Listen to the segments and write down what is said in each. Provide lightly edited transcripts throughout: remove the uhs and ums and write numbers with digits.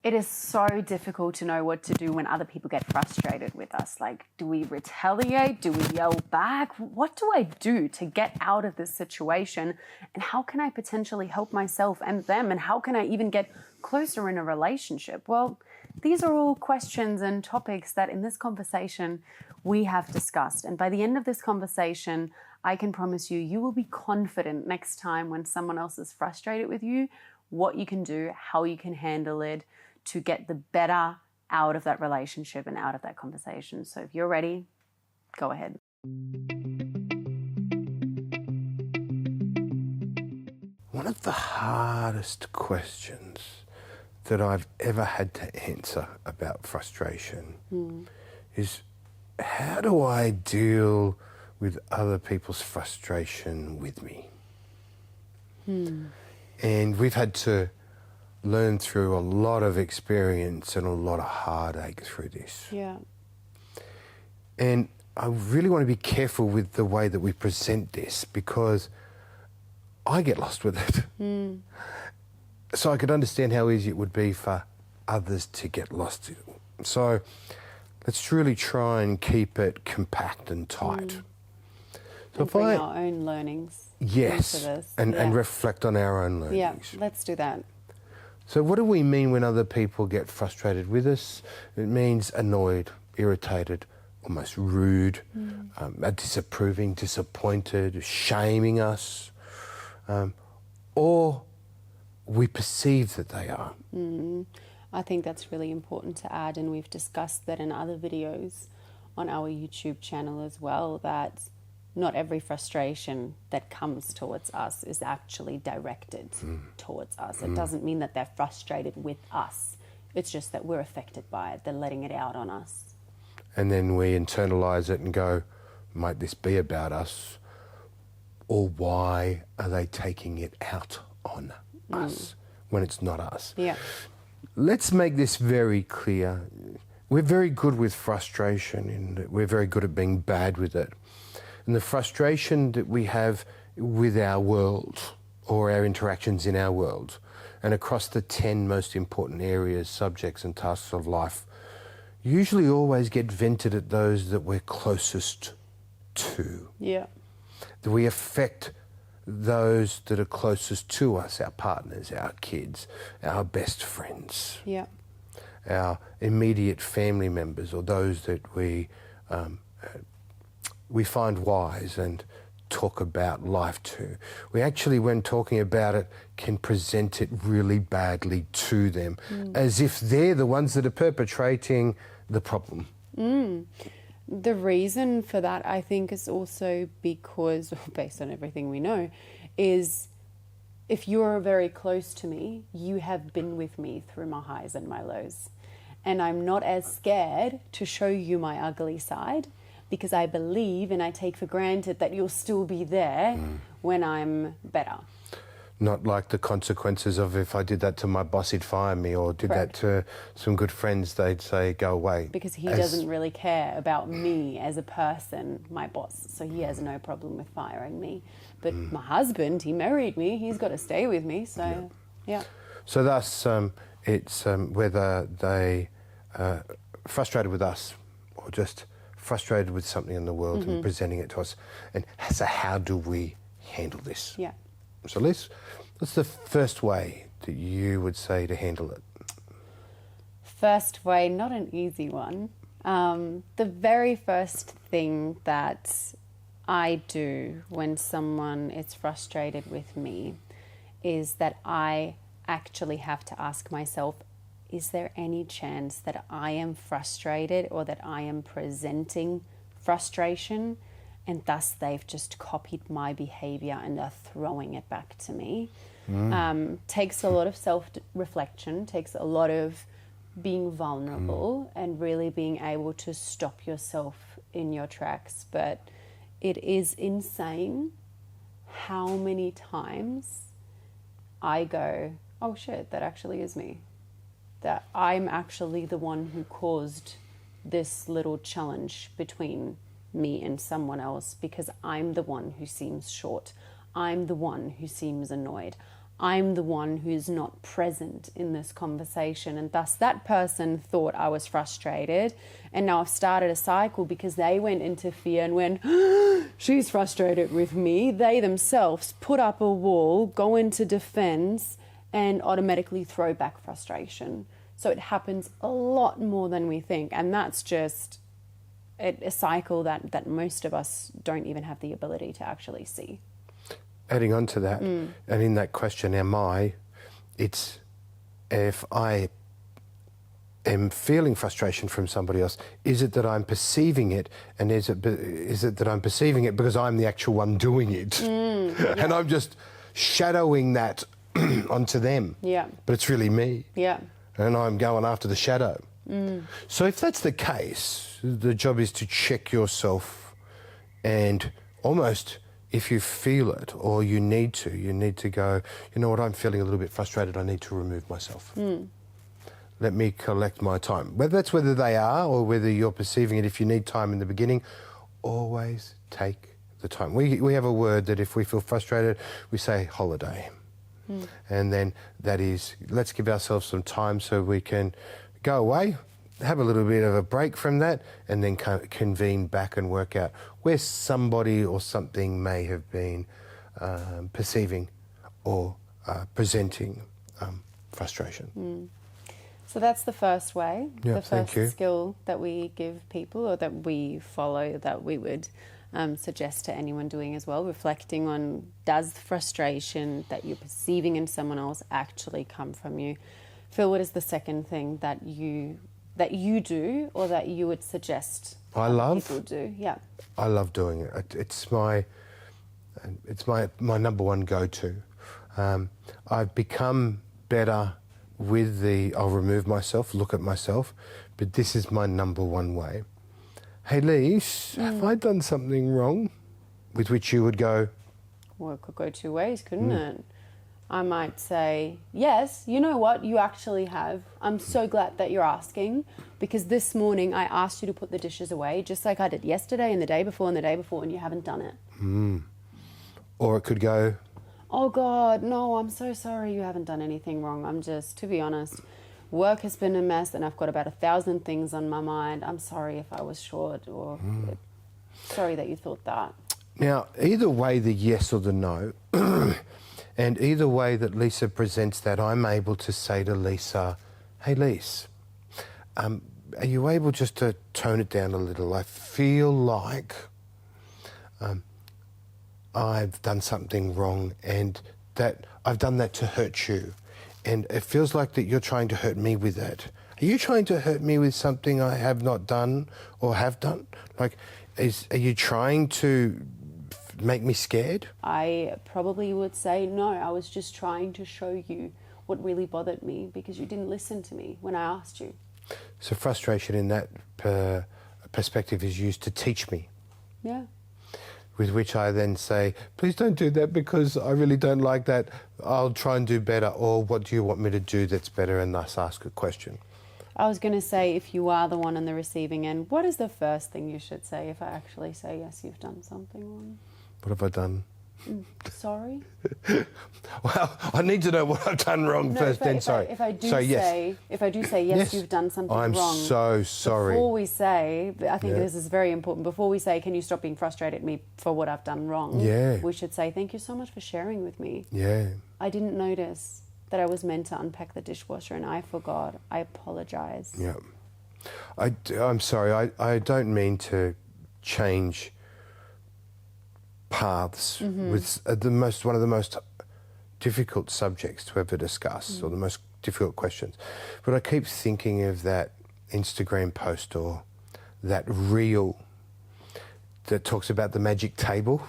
It is so difficult to know what to do when other people get frustrated with us. Like, do we retaliate? Do we yell back? What do I do to get out of this situation? And how can I potentially help myself and them? And how can I even get closer in a relationship? Well, these are all questions and topics that in this conversation we have discussed. And by the end of this conversation, I can promise you, you will be confident next time when someone else is frustrated with you, what you can do, how you can handle it, to get the better out of that relationship and out of that conversation. So if you're ready, go ahead. One of the hardest questions that I've ever had to answer about frustration is, how do I deal with other people's frustration with me? And we've had to learn through a lot of experience and a lot of heartache through this. Yeah. And I really want to be careful with the way that we present this, because I get lost with it. So I could understand how easy it would be for others to get lost. So let's really try and keep it compact and tight. So and bring our own learnings into this. And reflect on our own learnings. Yeah, let's do that. So what do we mean when other people get frustrated with us? It means annoyed, irritated, almost rude, disapproving, disappointed, shaming us, or we perceive that they are. I think that's really important to add, and we've discussed that in other videos on our YouTube channel as well, that not every frustration that comes towards us is actually directed towards us. It doesn't mean that they're frustrated with us. It's just that we're affected by it. They're letting it out on us. And then we internalise it and go, might this be about us? Or why are they taking it out on us when it's not us? Yeah. Let's make this very clear. We're very good with frustration, and we're very good at being bad with it. And the frustration that we have with our world, or our interactions in our world, and across the 10 most important areas, subjects and tasks of life, usually always get vented at those that we're closest to. Yeah. That we affect those that are closest to us, our partners, our kids, our best friends, our immediate family members, or those that we find wise and talk about life to. We actually, when talking about it, can present it really badly to them, as if they're the ones that are perpetrating the problem. The reason for that, I think, is also because, based on everything we know, is if you're very close to me, you have been with me through my highs and my lows. And I'm not as scared to show you my ugly side, because I believe and I take for granted that you'll still be there when I'm better. Not like the consequences of, if I did that to my boss, he'd fire me, or did that to some good friends, they'd say, go away. Because he doesn't really care about me as a person, my boss, so he has no problem with firing me. But my husband, he married me, he's got to stay with me, so yeah. So thus, it's whether they are frustrated with us or just frustrated with something in the world and presenting it to us. And so how do we handle this? Yeah. So what's the first way that you would say to handle it? First way, not an easy one. The very first thing that I do when someone is frustrated with me is that I actually have to ask myself, is there any chance that I am frustrated or that I am presenting frustration, and thus they've just copied my behavior and are throwing it back to me? Takes a lot of self-reflection, takes a lot of being vulnerable and really being able to stop yourself in your tracks. But it is insane how many times I go, oh shit, that actually is me. That I'm actually the one who caused this little challenge between me and someone else, because I'm the one who seems short. I'm the one who seems annoyed. I'm the one who's not present in this conversation. And thus that person thought I was frustrated. And now I've started a cycle because they went into fear and went, she's frustrated with me. They themselves put up a wall, go into defense, and automatically throw back frustration. So it happens a lot more than we think. And that's just a cycle that most of us don't even have the ability to actually see. Adding on to that, and in that question, it's if I am feeling frustration from somebody else, is it that I'm perceiving it, and is it that I'm perceiving it because I'm the actual one doing it, and I'm just shadowing that onto them, but it's really me, and I'm going after the shadow. So if that's the case, the job is to check yourself, and almost, if you feel it or you need to go, you know what, I'm feeling a little bit frustrated, I need to remove myself. Let me collect my time. Whether they are or whether you're perceiving it, if you need time in the beginning, always take the time. We have a word that if we feel frustrated, we say holiday. And then that is, let's give ourselves some time so we can go away, have a little bit of a break from that, and then convene back and work out where somebody or something may have been perceiving or presenting frustration. So that's the first way, Yeah, the first skill that we give people, or that we follow, that we would suggest to anyone doing as well, reflecting on, does the frustration that you're perceiving in someone else actually come from you? Phil, what is the second thing that you do, or that you would suggest people do? Yeah, I love doing it. It's my number one go-to. I've become better with I'll remove myself, look at myself, but this is my number one way. Hey, Lise, have I done something wrong? With which you would go, well, it could go two ways, couldn't it? I might say, yes, you know what, you actually have. I'm so glad that you're asking, because this morning I asked you to put the dishes away, just like I did yesterday and the day before and the day before, and you haven't done it. Or it could go, oh God, no, I'm so sorry, you haven't done anything wrong. I'm just, to be honest, work has been a mess and I've got about 1,000 things on my mind. I'm sorry if I was short, or sorry that you thought that. Now, either way, the yes or the no, and either way that Lisa presents that, I'm able to say to Lisa, hey, Lise, are you able just to tone it down a little? I feel like I've done something wrong, and that I've done that to hurt you. And it feels like that you're trying to hurt me with that. Are you trying to hurt me with something I have not done or have done? Like, are you trying to make me scared? I probably would say, no, I was just trying to show you what really bothered me, because you didn't listen to me when I asked you. So frustration in that perspective is used to teach me. Yeah. With which I then say, please don't do that because I really don't like that. I'll try and do better. Or what do you want me to do that's better? And thus ask a question. I was going to say, if you are the one on the receiving end, what is the first thing you should say if I actually say, yes, you've done something wrong? What have I done? Sorry? Well, I need to know what I've done wrong first, then sorry. If I do say, yes, you've done something wrong. I'm so sorry. Before we say, I think this is very important, before we say, can you stop being frustrated at me for what I've done wrong? Yeah. We should say, thank you so much for sharing with me. Yeah. I didn't notice that I was meant to unpack the dishwasher and I forgot. I apologise. Yeah. I'm sorry. I don't mean to change paths with one of the most difficult subjects to ever discuss, or the most difficult questions. But I keep thinking of that Instagram post or that reel that talks about the magic table.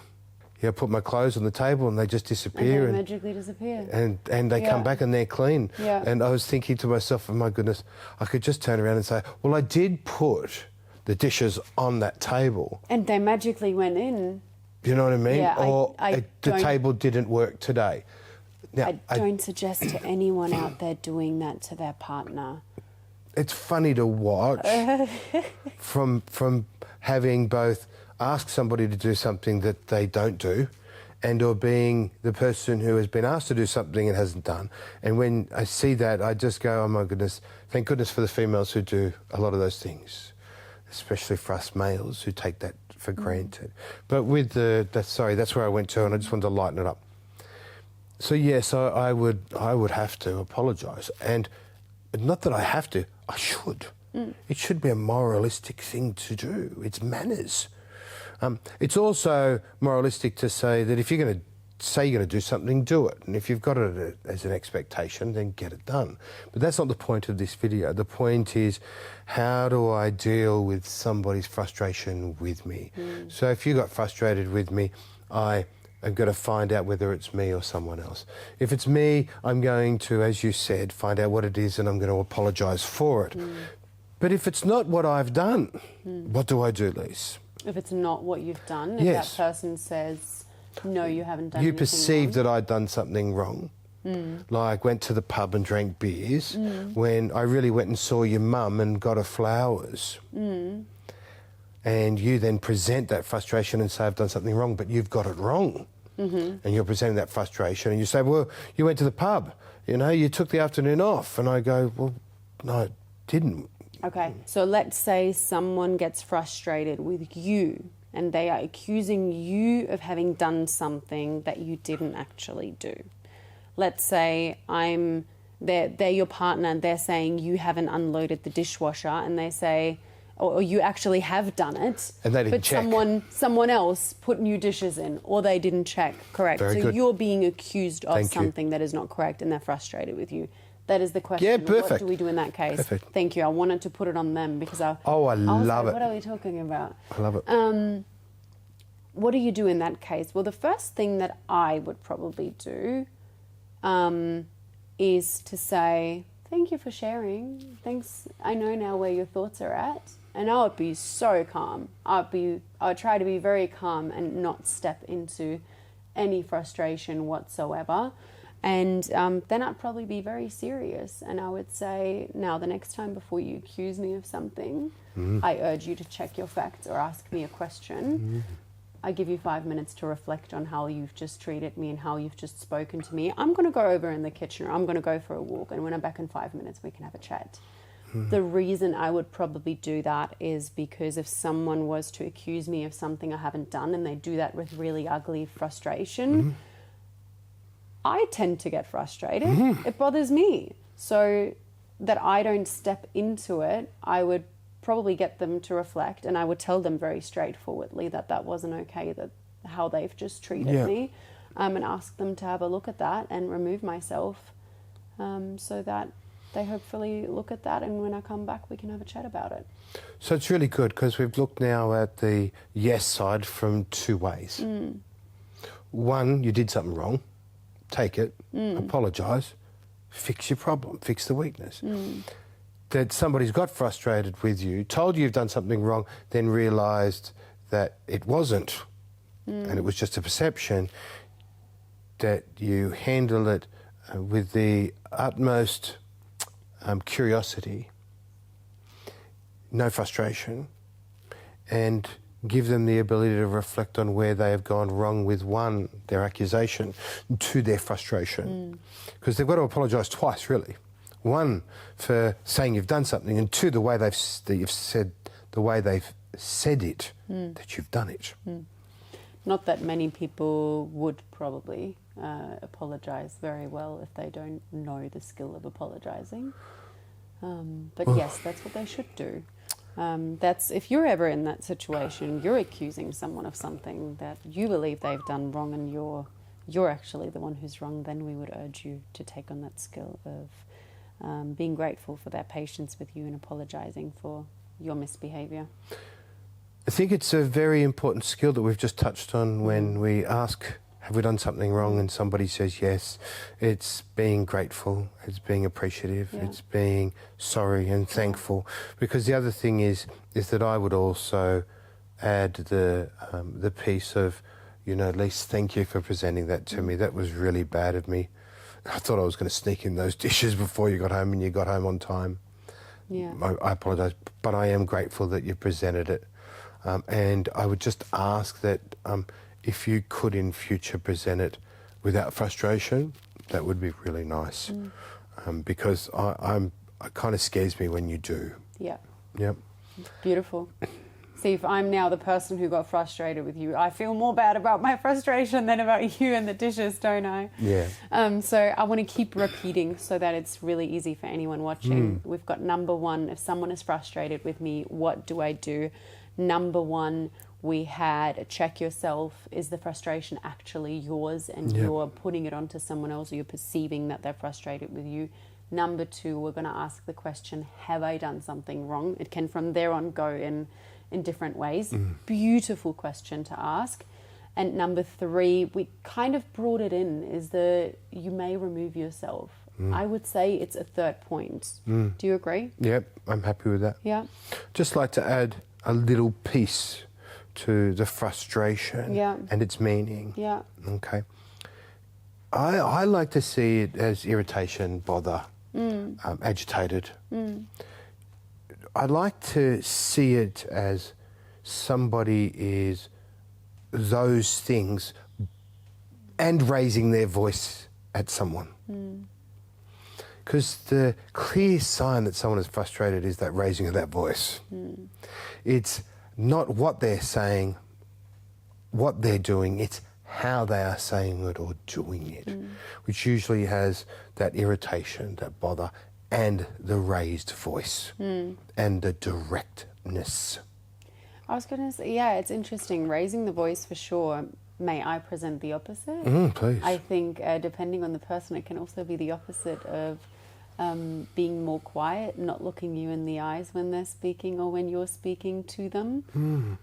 I put my clothes on the table and they just disappear. And they magically disappear. And they come back and they're clean. Yeah. And I was thinking to myself, oh my goodness, I could just turn around and say, well, I did put the dishes on that table. And they magically went in. You know what I mean? Yeah, or the table didn't work today. Now, I don't suggest to anyone out there doing that to their partner. It's funny to watch from having both ask somebody to do something that they don't do and or being the person who has been asked to do something and hasn't done. And when I see that, I just go, oh my goodness, thank goodness for the females who do a lot of those things, especially for us males who take that for granted. But with that's where I went to, and I just wanted to lighten it up. So yes, I would have to apologise, and not that I have to, I should. It should be a moralistic thing to do. It's manners. It's also moralistic to say that if you're going to say you're going to do something, do it. And if you've got it as an expectation, then get it done. But that's not the point of this video. The point is, how do I deal with somebody's frustration with me? So if you got frustrated with me, I'm going to find out whether it's me or someone else. If it's me, I'm going to, as you said, find out what it is and I'm going to apologise for it. But if it's not what I've done, what do I do, Lise? If it's not what you've done, if Yes. that person says, no, you haven't done You anything perceived wrong. that I'd done something wrong, like went to the pub and drank beers, when I really went and saw your mum and got her flowers. And you then present that frustration and say, I've done something wrong, but you've got it wrong. And you're presenting that frustration and you say, well, you went to the pub, you know, you took the afternoon off. And I go, well, no, I didn't. Okay, so let's say someone gets frustrated with you and they are accusing you of having done something that you didn't actually do. Let's say they're your partner and they're saying you haven't unloaded the dishwasher, and they say, or you actually have done it, And they didn't but check. someone else put new dishes in, or they didn't check. Correct. Very so good. you're being accused of Thank you. something that is not correct, and they're frustrated with you. That is the question. Yeah, What perfect. do we do in that case? Perfect. Thank you. I wanted to put it on them because I Oh, I was love like, it. what are we talking about? I love it. What do you do in that case? Well, the first thing that I would probably do is to say, thank you for sharing. Thanks. I know now where your thoughts are at. And I would be so calm. I would try to be very calm and not step into any frustration whatsoever. And then I'd probably be very serious. And I would say, now the next time before you accuse me of something, I urge you to check your facts or ask me a question. I give you 5 minutes to reflect on how you've just treated me and how you've just spoken to me. I'm going to go over in the kitchen, or I'm going to go for a walk. And when I'm back in 5 minutes, we can have a chat. The reason I would probably do that is because if someone was to accuse me of something I haven't done and they do that with really ugly frustration, I tend to get frustrated. It bothers me. So that I don't step into it, I would probably get them to reflect, and I would tell them very straightforwardly that wasn't okay, that how they've just treated me, and ask them to have a look at that and remove myself, so that they hopefully look at that, and when I come back we can have a chat about it. So it's really good because we've looked now at the yes side from two ways. One, you did something wrong. Take it, apologise, fix your problem, fix the weakness. That somebody's got frustrated with you, told you you've done something wrong, then realised that it wasn't, and it was just a perception, that you handle it with the utmost curiosity, no frustration, and give them the ability to reflect on where they have gone wrong with, one, their accusation, two, their frustration. Because they've got to apologise twice, really. One, for saying you've done something, and two, the way they've said it, that you've done it. Not that many people would probably apologise very well if they don't know the skill of apologising. But yes, that's what they should do. That's if you're ever in that situation, you're accusing someone of something that you believe they've done wrong, and you're actually the one who's wrong, then we would urge you to take on that skill of being grateful for their patience with you and apologising for your misbehaviour. I think it's a very important skill that we've just touched on when we ask, have we done something wrong, and somebody says yes. It's being grateful, it's being appreciative, it's being sorry and thankful. Because the other thing is that I would also add the piece of, at least thank you for presenting that to me. That was really bad of me. I thought I was going to sneak in those dishes before you got home, and you got home on time. Yeah. I apologise, but I am grateful that you presented it. And I would just ask that if you could in future present it without frustration, that would be really nice. Because it kind of scares me when you do. Yeah. Yep. Beautiful. See, if I'm now the person who got frustrated with you, I feel more bad about my frustration than about you and the dishes, don't I? Yeah. So I want to keep repeating so that it's really easy for anyone watching. We've got number one, if someone is frustrated with me, what do I do? Number one, we had check yourself. Is the frustration actually yours and you're putting it onto someone else, or you're perceiving that they're frustrated with you? Number two, we're going to ask the question, have I done something wrong? It can from there on go in different ways. Beautiful question to ask. And number three, we kind of brought it in, is you may remove yourself. I would say it's a third point. Do you agree? Yep, I'm happy with that. Yeah. Just like to add a little piece to the frustration and its meaning. Yeah. Okay. I like to see it as irritation, bother, agitated. I like to see it as somebody is those things and raising their voice at someone. Because the clear sign that someone is frustrated is that raising of that voice. It's not what they're saying, what they're doing, it's how they are saying it or doing it, which usually has that irritation, that bother, and the raised voice and the directness. I was going to say, yeah, it's interesting. Raising the voice for sure. May I present the opposite? Please. I think depending on the person, it can also be the opposite of being more quiet, not looking you in the eyes when they're speaking or when you're speaking to them,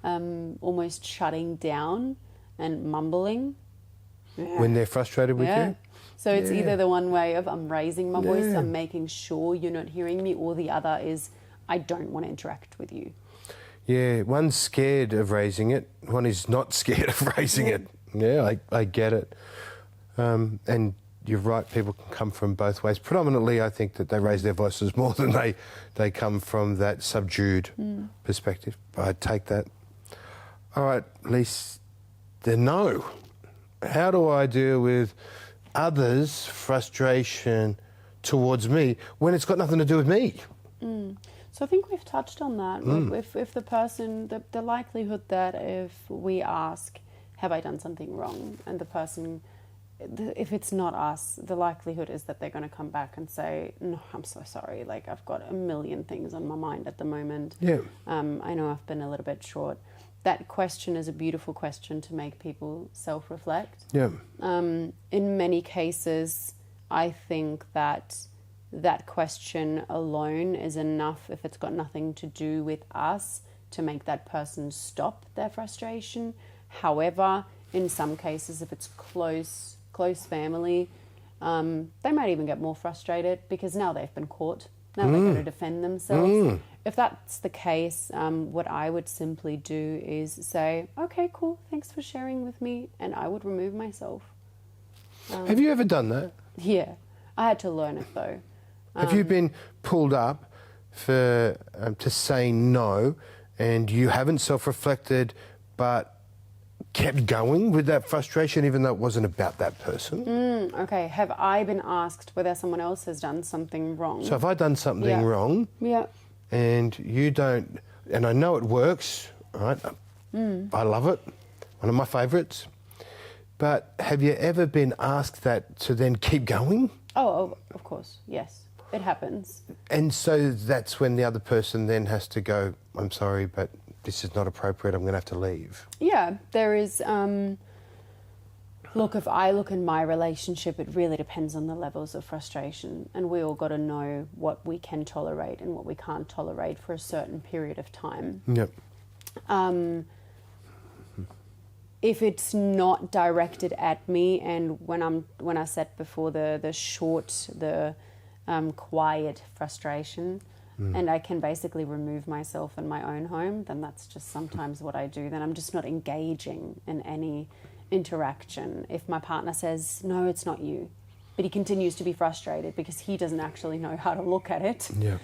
almost shutting down and mumbling. When they're frustrated with you? So it's either the one way of I'm raising my voice, I'm making sure you're not hearing me, or the other is I don't want to interact with you. Yeah, one's scared of raising it, one is not scared of raising it. Yeah, I get it. And you're right, people can come from both ways. Predominantly, I think that they raise their voices more than they come from that subdued perspective. I take that. All right, Lise, no. How do I deal with others' frustration towards me when it's got nothing to do with me? So I think we've touched on that. If the person, the likelihood that if we ask, have I done something wrong? And the person, if it's not us, the likelihood is that they're going to come back and say, no, I'm so sorry. Like, I've got a million things on my mind at the moment. Yeah. I know I've been a little bit short. That question is a beautiful question to make people self-reflect. Yeah. In many cases, I think that question alone is enough, if it's got nothing to do with us, to make that person stop their frustration. However, in some cases, if it's close family, they might even get more frustrated because now they've been caught. Now they've got to defend themselves. If that's the case, what I would simply do is say, okay, cool, thanks for sharing with me, and I would remove myself. Have you ever done that? Yeah, I had to learn it though. Have you been pulled up for to say no, and you haven't self-reflected, but kept going with that frustration, even though it wasn't about that person? Okay, have I been asked whether someone else has done something wrong? So if I've done something wrong, and you don't, and I know it works, right? I love it, one of my favourites. But have you ever been asked that to then keep going? Oh, of course, yes. It happens. And so that's when the other person then has to go, I'm sorry, but this is not appropriate, I'm going to have to leave. Yeah, there is... Look, if I look in my relationship, it really depends on the levels of frustration. And we all got to know what we can tolerate and what we can't tolerate for a certain period of time. Yep. If it's not directed at me, and when I said before the short, quiet frustration, and I can basically remove myself in my own home, then that's just sometimes what I do. Then I'm just not engaging in any interaction. If my partner says, no, it's not you, but he continues to be frustrated because he doesn't actually know how to look at it. Yeah.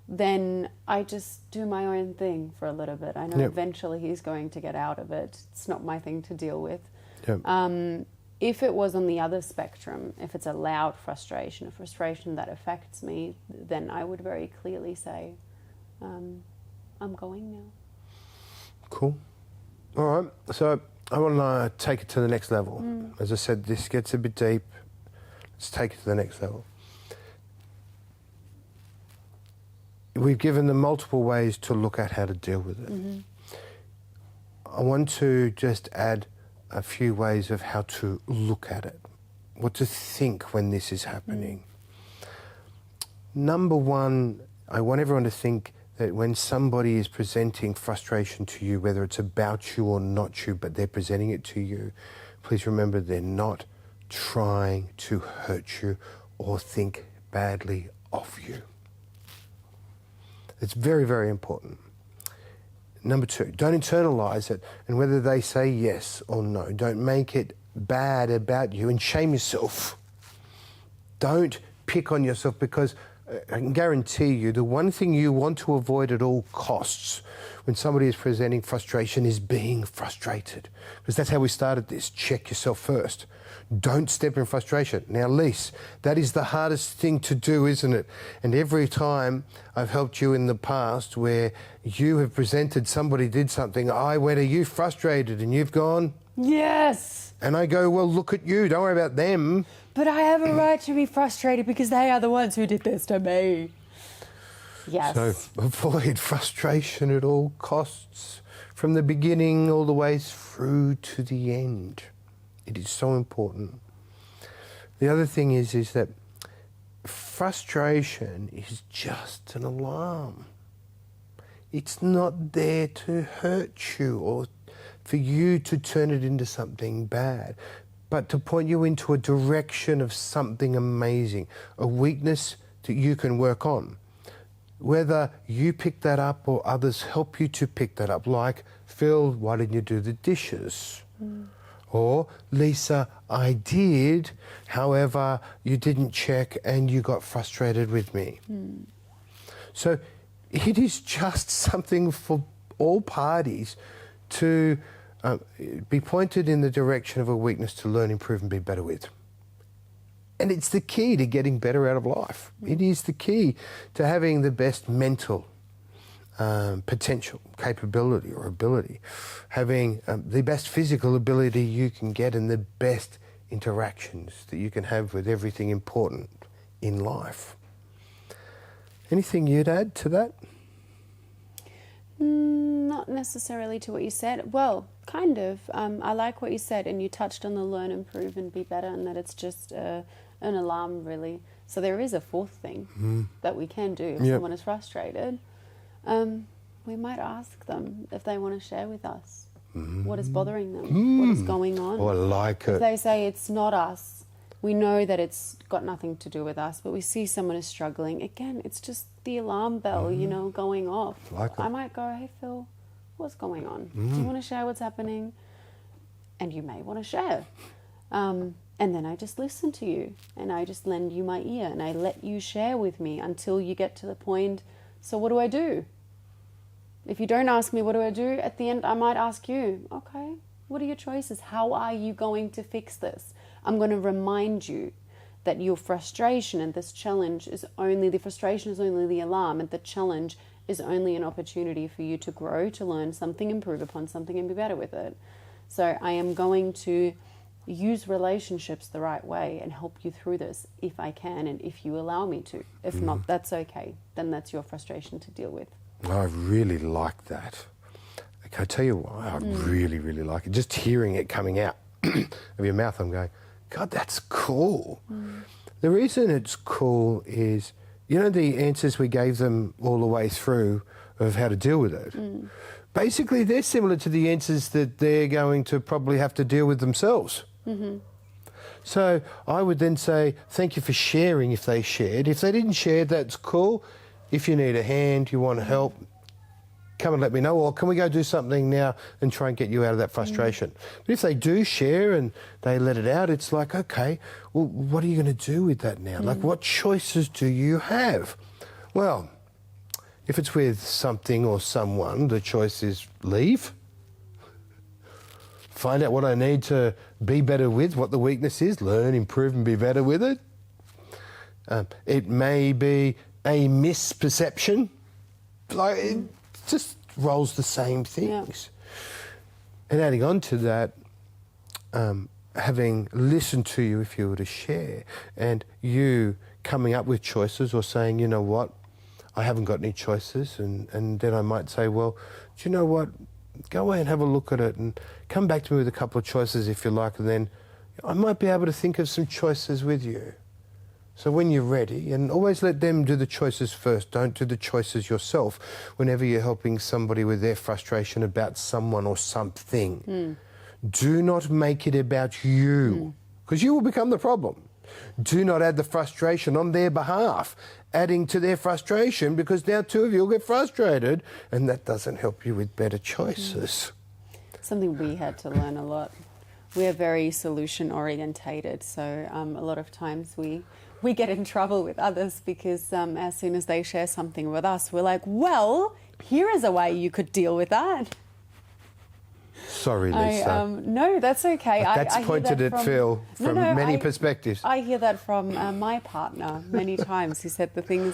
then I just do my own thing for a little bit. I know Yep. eventually he's going to get out of it. It's not my thing to deal with. Yep. If it was on the other spectrum, if it's a loud frustration, a frustration that affects me, then I would very clearly say, I'm going now. Cool. All right. So I want to take it to the next level. As I said, this gets a bit deep. Let's take it to the next level. We've given them multiple ways to look at how to deal with it. I want to just add a few ways of how to look at it, what to think when this is happening. Number one, I want everyone to think that when somebody is presenting frustration to you, whether it's about you or not you, but they're presenting it to you, please remember they're not trying to hurt you or think badly of you. It's very, very important. Number two, don't internalize it, and whether they say yes or no, don't make it bad about you and shame yourself. Don't pick on yourself, because I can guarantee you the one thing you want to avoid at all costs when somebody is presenting frustration is being frustrated. Because that's how we started this. Check yourself first. Don't step in frustration. Now, Lise, that is the hardest thing to do, isn't it? And every time I've helped you in the past where you have presented somebody did something, I went, are you frustrated? And you've gone, Yes! and I go, well, look at you. Don't worry about them. But I have a right to be frustrated because they are the ones who did this to me. Yes. So avoid frustration at all costs, from the beginning all the way through to the end. It is so important. The other thing is that frustration is just an alarm. It's not there to hurt you or for you to turn it into something bad, but to point you into a direction of something amazing, a weakness that you can work on. Whether you pick that up or others help you to pick that up, like, Phil, why didn't you do the dishes? Or, Lisa, I did, however, you didn't check and you got frustrated with me. So it is just something for all parties to be pointed in the direction of a weakness to learn, improve and be better with. And it's the key to getting better out of life. It is the key to having the best mental potential, capability or ability, having the best physical ability you can get and the best interactions that you can have with everything important in life. Anything you'd add to that? Not necessarily to what you said. Well, kind of. I like what you said, and you touched on the learn, improve and be better, and that it's just an alarm, really. So there is a fourth thing that we can do if someone is frustrated. We might ask them if they want to share with us what is bothering them, what is going on. Oh, I like it. If they say it's not us, we know that it's got nothing to do with us, but we see someone is struggling. Again, it's just the alarm bell, going off. Like it. I might go, hey, Phil, what's going on? Do you want to share what's happening? And you may want to share. And then I just listen to you, and I just lend you my ear, and I let you share with me until you get to the point, so what do I do? If you don't ask me what do I do, at the end I might ask you, okay, what are your choices? How are you going to fix this? I'm going to remind you that your frustration and this challenge is only, the frustration is only the alarm, and the challenge is only an opportunity for you to grow, to learn something, improve upon something and be better with it. So I am going to use relationships the right way and help you through this if I can and if you allow me to. If not, that's okay. Then that's your frustration to deal with. I really like that. Okay, I tell you why I really, really like it. Just hearing it coming out of your mouth, I'm going, God, that's cool. The reason it's cool is, the answers we gave them all the way through of how to deal with it. Basically, they're similar to the answers that they're going to probably have to deal with themselves. So I would then say, thank you for sharing if they shared. If they didn't share, that's cool. If you need a hand, you want help, come and let me know, or can we go do something now and try and get you out of that frustration? But if they do share and they let it out, it's like, okay, well, what are you going to do with that now? Like, what choices do you have? Well, If it's with something or someone, the choice is leave, find out what I need to be better with, what the weakness is, learn, improve and be better with it. It may be a misperception. Like, it just rolls the same things. Yeah. And adding on to that, having listened to you if you were to share, and you coming up with choices or saying, you know what, I haven't got any choices, and then I might say, well, do you know what, go away and have a look at it and come back to me with a couple of choices if you like, and then I might be able to think of some choices with you. So when you're ready, and always let them do the choices first, don't do the choices yourself whenever you're helping somebody with their frustration about someone or something. Do not make it about you, because you will become the problem. Do not add the frustration on their behalf, adding to their frustration, because now two of you will get frustrated, and that doesn't help you with better choices. Something we had to learn a lot. We are very solution orientated, so a lot of times we get in trouble with others because as soon as they share something with us, we're like, well, here is a way you could deal with that. Sorry, Lisa. No, that's okay. That's pointed at Phil from many perspectives. I hear that from my partner many times. He said the thing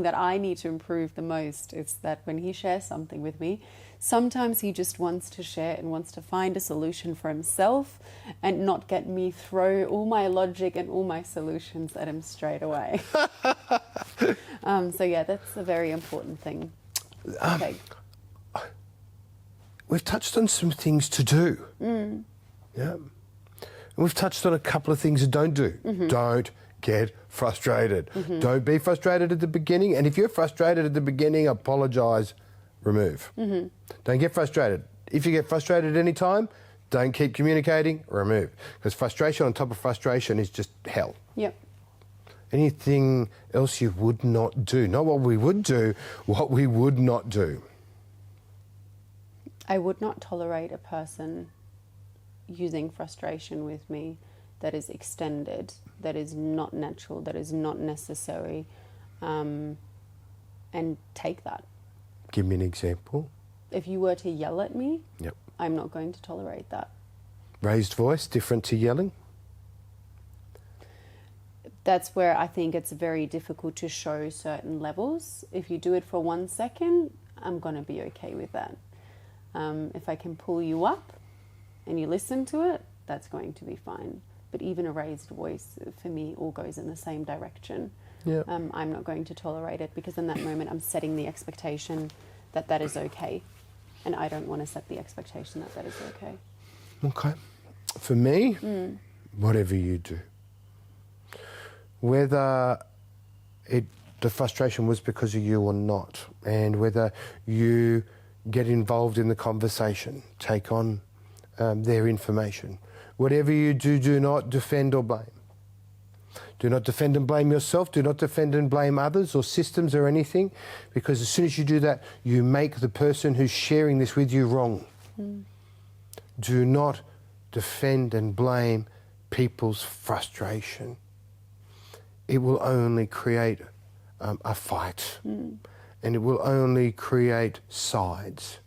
that I need to improve the most is that when he shares something with me, sometimes he just wants to share and wants to find a solution for himself and not get me throw all my logic and all my solutions at him straight away. So yeah, that's a very important thing. Okay. We've touched on some things to do. Yeah. And we've touched on a couple of things to don't do. Don't get frustrated. Don't be frustrated at the beginning. And if you're frustrated at the beginning, apologise, remove. Don't get frustrated. If you get frustrated at any time, don't keep communicating, remove. Because frustration on top of frustration is just hell. Yep. Anything else you would not do. Not what we would do, what we would not do. I would not tolerate a person using frustration with me that is extended, that is not natural, that is not necessary, and take that. Give me an example. If you were to yell at me, Yep. I'm not going to tolerate that. Raised voice, different to yelling? That's where I think it's very difficult to show certain levels. If you do it for 1 second, I'm going to be okay with that. If I can pull you up and you listen to it, that's going to be fine. But even a raised voice, for me, all goes in the same direction. Yeah. I'm not going to tolerate it because in that moment I'm setting the expectation that that is okay. And I don't want to set the expectation that that is okay. Okay. For me, whatever you do, whether the frustration was because of you or not, and whether you get involved in the conversation, take on their information. Whatever you do, do not defend or blame. Do not defend and blame yourself. Do not defend and blame others or systems or anything, because as soon as you do that, you make the person who's sharing this with you wrong. Do not defend and blame people's frustration. It will only create a fight. And it will only create sides.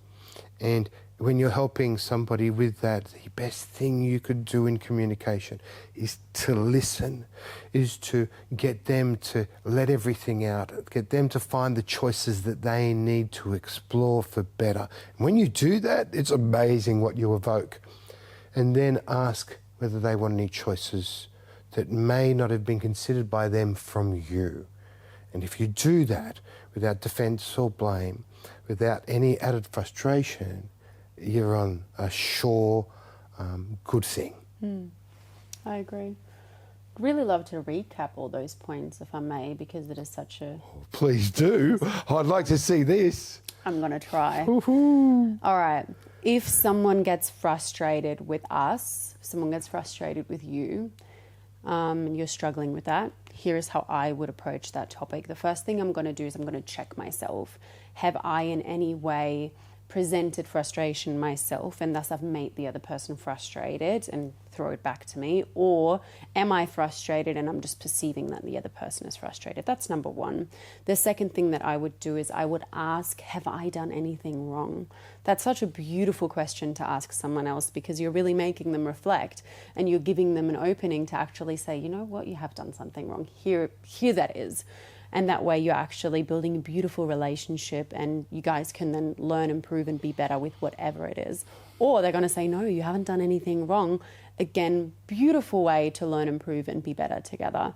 And when you're helping somebody with that, the best thing you could do in communication is to listen, is to get them to let everything out, get them to find the choices that they need to explore for better. And when you do that, it's amazing what you evoke. And then ask whether they want any choices that may not have been considered by them from you. And if you do that without defence or blame, without any added frustration, you're on a sure, good thing. I agree. Really love to recap all those points, if I may, because it is such a... Oh, please do. I'd like to see this. I'm going to try. Woohoo. All right. If someone gets frustrated with us, someone gets frustrated with you, and you're struggling with that, here is how I would approach that topic. The first thing I'm going to do is I'm going to check myself. Have I in any way presented frustration myself and thus I've made the other person frustrated and throw it back to me? Or am I frustrated and I'm just perceiving that the other person is frustrated? That's number one. The second thing that I would do is I would ask, have I done anything wrong? That's such a beautiful question to ask someone else, because you're really making them reflect and you're giving them an opening to actually say, you know what, you have done something wrong. Here that is. And that way you're actually building a beautiful relationship and you guys can then learn, improve and be better with whatever it is. Or they're going to say, no, you haven't done anything wrong. Again, beautiful way to learn, improve and be better together.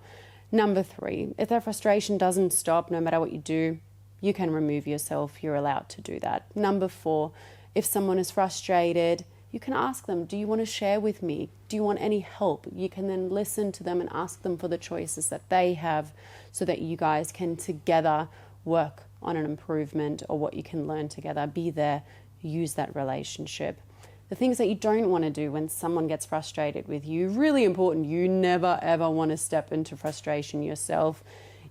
Number 3, if their frustration doesn't stop, no matter what you do, you can remove yourself. You're allowed to do that. Number 4, if someone is frustrated, you can ask them, do you want to share with me? Do you want any help? You can then listen to them and ask them for the choices that they have so that you guys can together work on an improvement or what you can learn together. Be there, use that relationship. The things that you don't want to do when someone gets frustrated with you, really important. You never ever want to step into frustration yourself.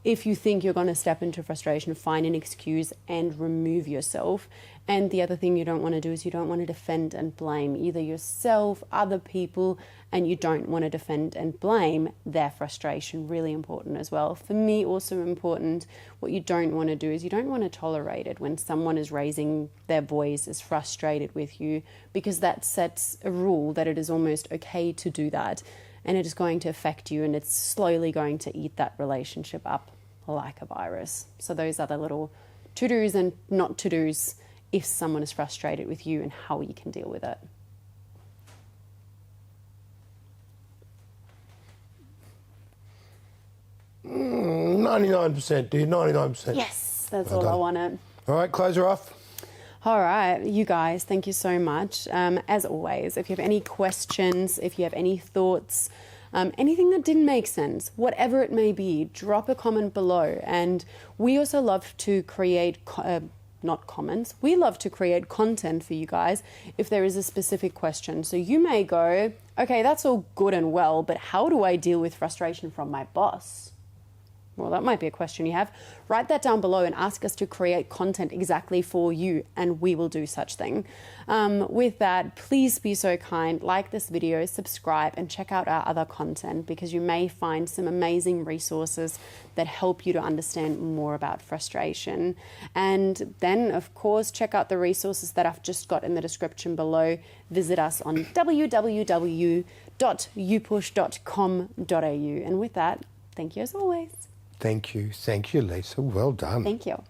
If you think you're going to step into frustration, find an excuse and remove yourself. And the other thing you don't want to do is you don't want to defend and blame either yourself, other people, and you don't want to defend and blame their frustration. Really important as well. For me, also important, what you don't want to do is you don't want to tolerate it when someone is raising their voice, is frustrated with you, because that sets a rule that it is almost okay to do that. And it is going to affect you and it's slowly going to eat that relationship up like a virus. So those are the little to-dos and not to-dos if someone is frustrated with you and how you can deal with it. Mm, 99%, dude, 99%. Yes, that's all I wanted. All right, close her off. All right, you guys, thank you so much. As always, if you have any questions, if you have any thoughts, anything that didn't make sense, whatever it may be, drop a comment below. And we also love to create, not comments, we love to create content for you guys if there is a specific question. So you may go, okay, that's all good and well, but how do I deal with frustration from my boss? Well, that might be a question you have. Write that down below and ask us to create content exactly for you, and we will do such thing. With that, please be so kind, like this video, subscribe, and check out our other content, because you may find some amazing resources that help you to understand more about frustration. And then, of course, check out the resources that I've just got in the description below. Visit us on www.youpush.com.au. And with that, thank you as always. Thank you, Lisa. Well done. Thank you.